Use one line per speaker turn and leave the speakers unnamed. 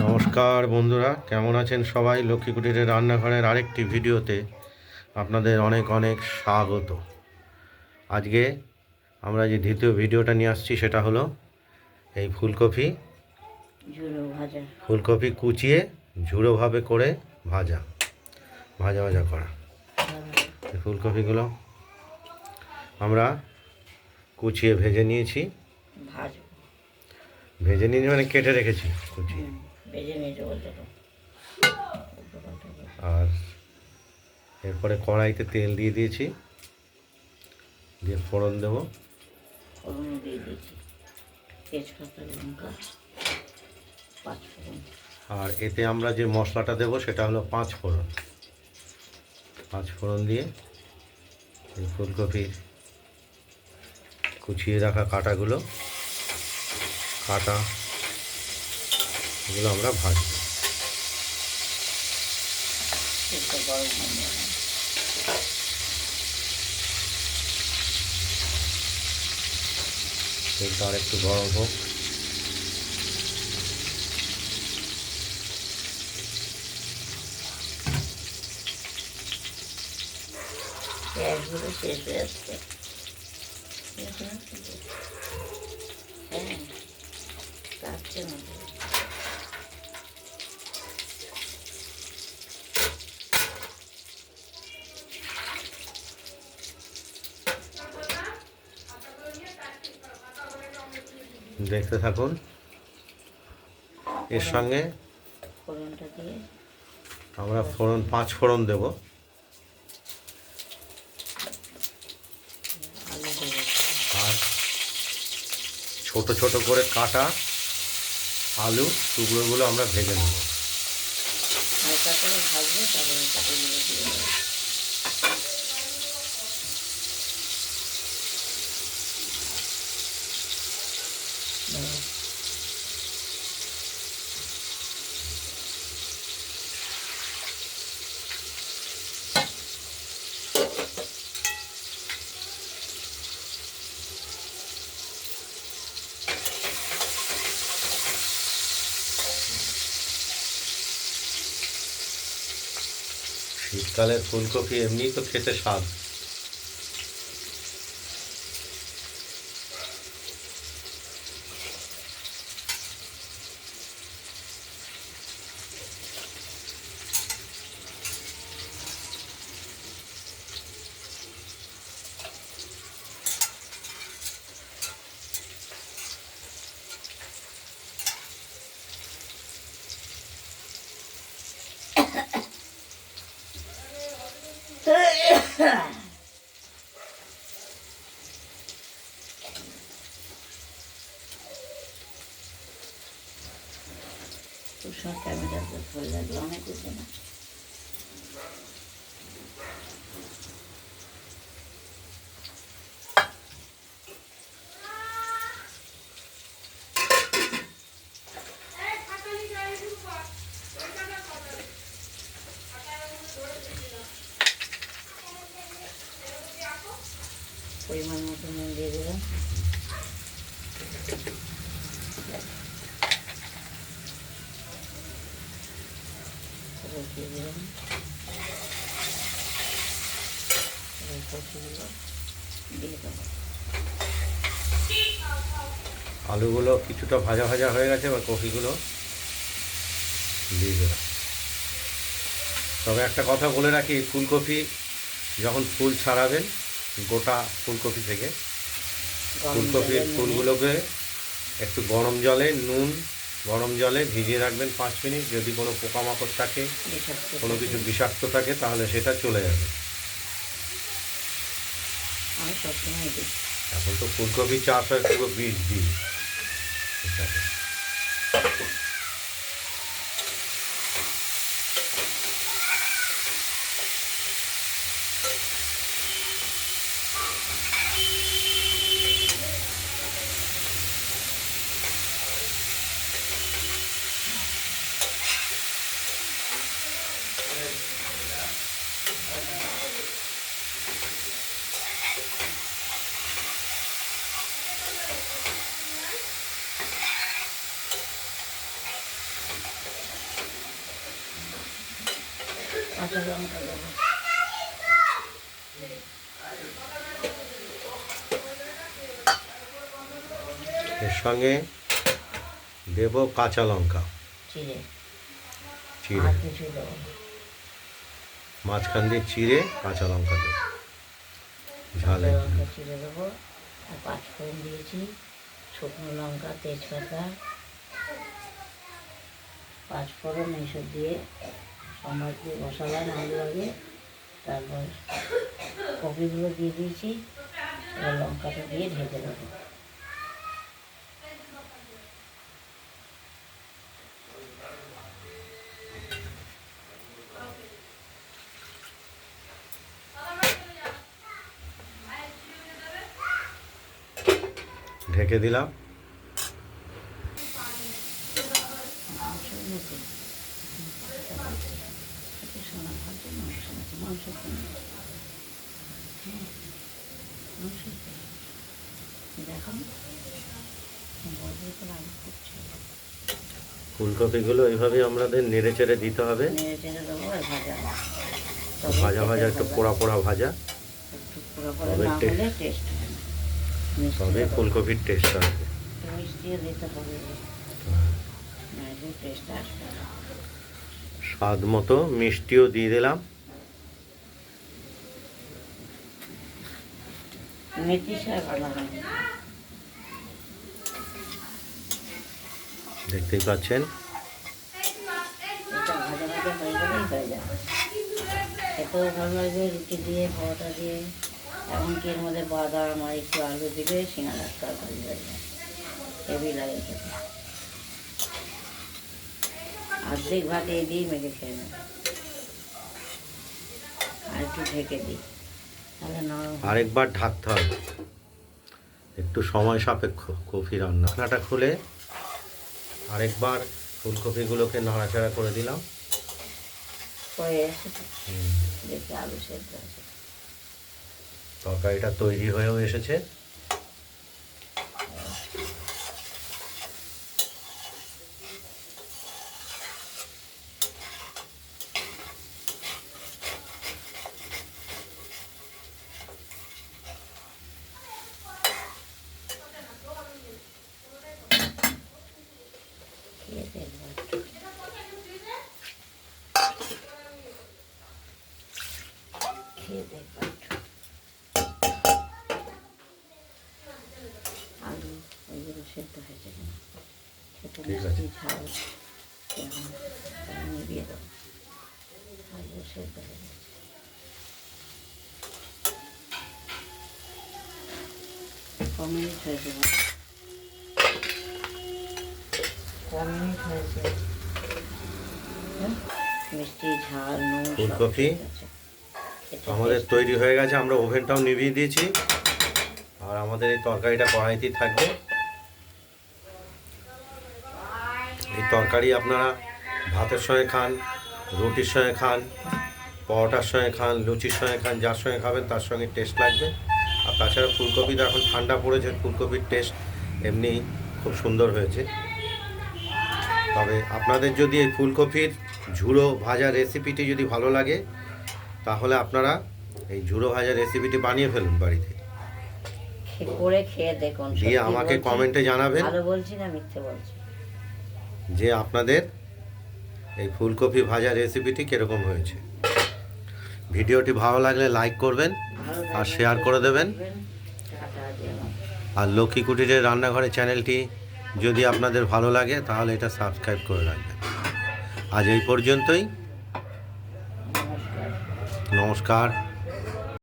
নমস্কার বন্ধুরা, কেমন আছেন সবাই? লক্ষ্মী কুটিরের রান্নাঘরের আরেকটি ভিডিওতে আপনাদের অনেক অনেক স্বাগত। আজকে আমরা যে দ্বিতীয় ভিডিওটা নিয়ে আসছি সেটা হলো এই ফুলকপি কুচিয়ে ঝুড়োভাবে করে ভাজা ভাজা ভাজা করা। এই ফুলকপিগুলো আমরা কুচিয়ে ভেজে নিয়েছি, মানে কেটে রেখেছি কুচিয়ে। আর এরপরে কড়াইতে তেল দিয়ে দিয়েছি, দিয়ে ফোড়ন দেবো। আর এতে আমরা যে মশলাটা দেবো সেটা হলো 5 ফোড়ন। 5 ফোড়ন দিয়ে এই ফুলকপির কুচিয়ে রাখা কাটাগুলো এগুলো আমরা ভাজবো। তেলটা আর একটু গরম হোক।
পেঁয়াজগুলো শেষ হয়ে যাচ্ছে।
দেখতে থাকুন। এর সঙ্গে আমরা 5 ফোড়ন দেব। আর ছোট ছোট করে কাটা আলু টুকরোগুলো আমরা ভেজে নেব। শীতকালের ফুলকপি এমনি তো খেতে স্বাদ।
ক্যামেরাতে ফুল লাগলো অনেক কিছু না। পরিমাণ মতো নুন দিয়ে দিলাম।
আলুগুলো কিছুটা ভাজা ভাজা হয়ে গেছে, এবার কপিগুলো দিয়ে দিলাম। তবে একটা কথা বলে রাখি, ফুলকপি যখন ফুল ছাড়াবেন গোটা ফুলকপি থেকে, ফুলকপির ফুলগুলোকে একটু গরম জলে ভিজিয়ে রাখবেন 5 মিনিট। যদি কোনো পোকামাকড় থাকে, কোনো কিছু বিষাক্ত থাকে, তাহলে সেটা চলে যাবে। এখন তো ফুলকপি চাষ হয় পুরো বীজ দিয়ে।
কাঁচা লঙ্কা দেবো।
এর সঙ্গে দেব কাঁচা লঙ্কা
চিড়ে
চিড়ে,
আর কিছু দেবো না।
মাঝখান দিয়ে চিড়ে কাঁচা লঙ্কা দেব, ঝাল
কাঁচা
একটু।
লঙ্কা চিড়ে দেবো। আর পাঁচফোড়ন দিয়েছি, শুকনো লঙ্কা, তেজপাতা, পাঁচফোড়ন এইসব দিয়ে সম্বার দিয়ে মশলা নাড়ু আগে, তারপর কপিগুলো দিয়ে দিয়েছি, এবার লঙ্কাটা দিয়ে ঢেকে দেবো।
ঢেকে দিলাম।
মাংস এনেছে, সোনা ভাবছে মাংস এনেছে, মাংস কিনে হ্যাঁ মাংস দেখো বড় করে আলু করছে,
ফুলকপিগুলো এইভাবে আমাদের নেড়ে চেড়ে দিতে হবে।
নেড়ে চেড়ে দেবো আর ভাজা
ভাজা ভাজা একটু পোড়া পোড়া ভাজা,
একটু পুরো করে
তবে
না
taste-
হলে টেস্ট হয় না।
তবে ফুলকপির টেস্ট আসবে।
মিষ্টিও দিতে হবে, নাহলে টেস্ট আসবে না।
স্বাদ মতো মিষ্টিও দিয়ে দিলাম।
মেথি শাক আনা হয়,
দেখতেই পাচ্ছেন।
এটা ভাজা ভাজা হয়ে গেলেই হয়ে যাবে। খেতেও ভালো লাগবে রুটি দিয়ে, পরোটা দিয়ে, এমনকি এর মধ্যে বাদাম আর একটু আলু দিলে সিঙ্গাড়ার তরকারি হয়ে যায়, হেভি লাগে খেতে। অর্ধেক ভাত এই দিয়েই মেখে খেয়ে নেবে, আর একটু ঢেকে দিই তাহলে নরম হয়।
আরেকবার ঢাকতে হবে, একটু সময় সাপেক্ষ কফি রান্না। ঢাকনাটা খুলে আরেকবার ফুলকপিগুলোকে নাড়াচাড়া করে দিলাম।
হয়ে এসেছে, দেখি আলু সেদ্ধ আছে।
তরকারিটা তৈরি হয়েও এসেছে।
খেয়ে দেখবো একটু। খেয়ে দেখবো একটু। আলু ওইগুলো সেদ্ধ হয়েছে কিনা, খেতে
ঠিক আছে।
মিষ্টি ঝাল কেমন তাই নিভিয়ে দেবো। আলু সেদ্ধ হয়ে গেছে। ক মিনিট হয়েছে বল? ক মিনিট হয়েছে? হুম? মিষ্টি ঝাল নুন সব
ফুলকপি
ঠিক আছে। খেতে
আমাদের
taste
তৈরি হয়ে গেছে। আমরা ওভেনটাও নিভিয়ে দিয়েছি। আর আমাদের এই তরকারিটা কড়াইতেই থাকবে। এই তরকারি আপনারা ভাতের সঙ্গে খান, রুটির সঙ্গে খান, পরোটার সঙ্গে খান, লুচির সঙ্গে খান, যার সঙ্গে খাবেন তার সঙ্গে টেস্ট লাগবে। আর তাছাড়া ফুলকপি তো এখন ঠান্ডা পড়েছে, ফুলকপির টেস্ট এমনি খুব সুন্দর হয়েছে। তবে আপনাদের যদি এই ফুলকপির ঝুড়ো ভাজা রেসিপিটি যদি ভালো লাগে, তাহলে আপনারা এই ঝুড়ো ভাজা রেসিপিটি বানিয়ে ফেলুন বাড়িতে,
করে খেয়ে দেখুন,
দিয়ে
সত্যি
আমাকে
বলছি।
কমেন্টে জানাবেন
ভালো বলছি না মিথ্যে বলছি।
যে আপনাদের এই ফুলকপি ভাজা রেসিপিটি কীরকম হয়েছে। ভিডিওটি ভালো লাগলে লাইক করবেন
ভালো
আর
থাকবেন,
শেয়ার করে দেবেন।
টাটা দিয়ে নাও।
আর লক্ষ্মী কুটিরের রান্নাঘরে চ্যানেলটি যদি আপনাদের ভালো লাগে তাহলে এটা সাবস্ক্রাইব করে রাখবেন। আজ এই পর্যন্তই।
নমস্কার।
নমস্কার।